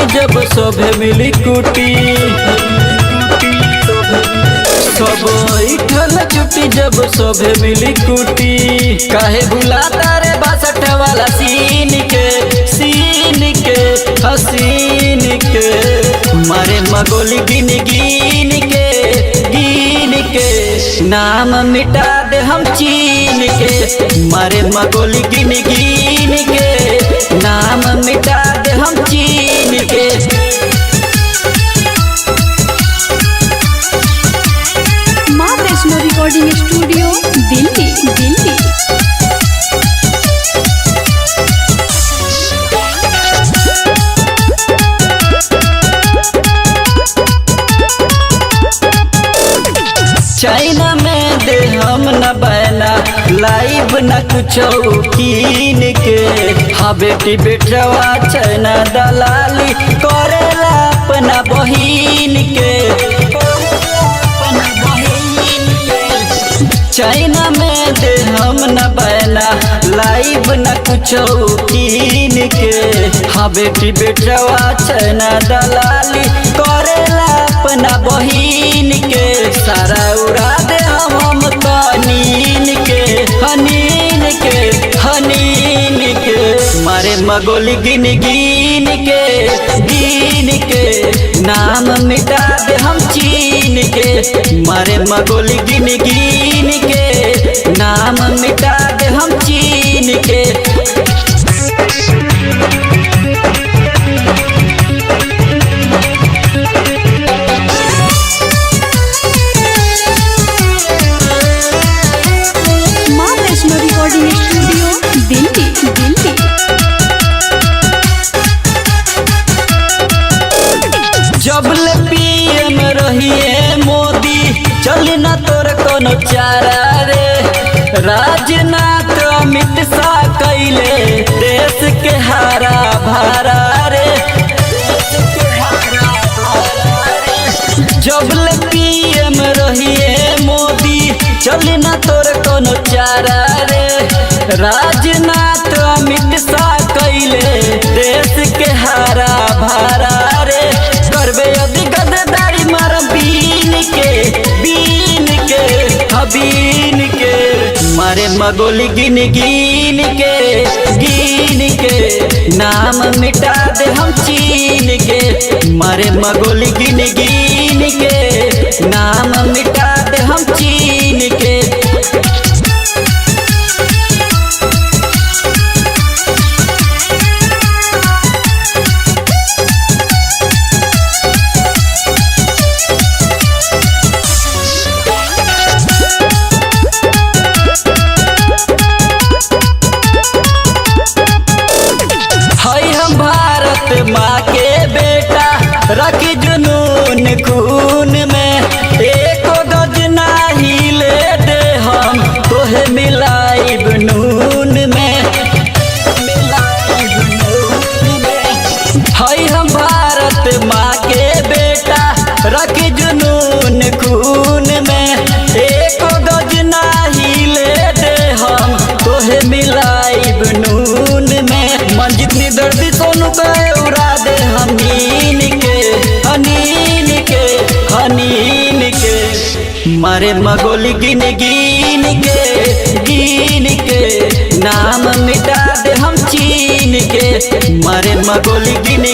जब सभे मिली कुटी, सब इठल छुट्टी जब सभे मिली कुटी। काहे भुलाता रे 62 वाला सीन के हसीन के, मारे मगोली गिन के नाम मिटा दे हम चीन के। मारे मगोली गिन के नाम मिटा दे हम चीन के। माँ Vaishno recording studio Delhi. China में दे हम न बैना, लाइव न कुछ कीन के। हाँ बेटी बेटवा चाइना दलाली करेला अपना बहिन के। चाइना में दे हम न बैना, लाइव न कुछ कीन के। हाँ बेटी बेटवा चाइना दलाली करेला अपना बहिन के। सारा उड़ा दे हम हनीन के मारे मगोली गिन के नाम मिटा दे हम चीन के। मारे मगोली गिन के नाम मिटा दे हम चीन के। Recording studio Delhi. जब ले पीएम रहिए मोदी, चल न तोर कोनो चारा रे। राजनाथ अमित शाह कैले देश के हारा भारा रे। जब ले पीएम रहिए मोदी, चल न तोर कोनो चारा रे। राजनाथ अमित शाह कैले देश के हारा भारा रे। करबे यदि गद्दारी मार बीन के मारे मगोली गिन के नाम मिटा दे हम चीन के। मारे मगोली गिन के नाम मिटा दे हम चीन के। माँ के बेटा रखी जुनून खून में, एको गज नाही ले दे हम तोहे मिलाइब नून में। हई हम भारत माँ के बेटा रखी जुनून खून में, एको गज नाही ले दे हम तोहे मिलाइब नून में। मंजित नी दर्दी सोनू कहे उड़ा दे हम हनीन के। मारे मगोली गिन के नाम मिटा दे हम चीन के। मारे मगोली गिन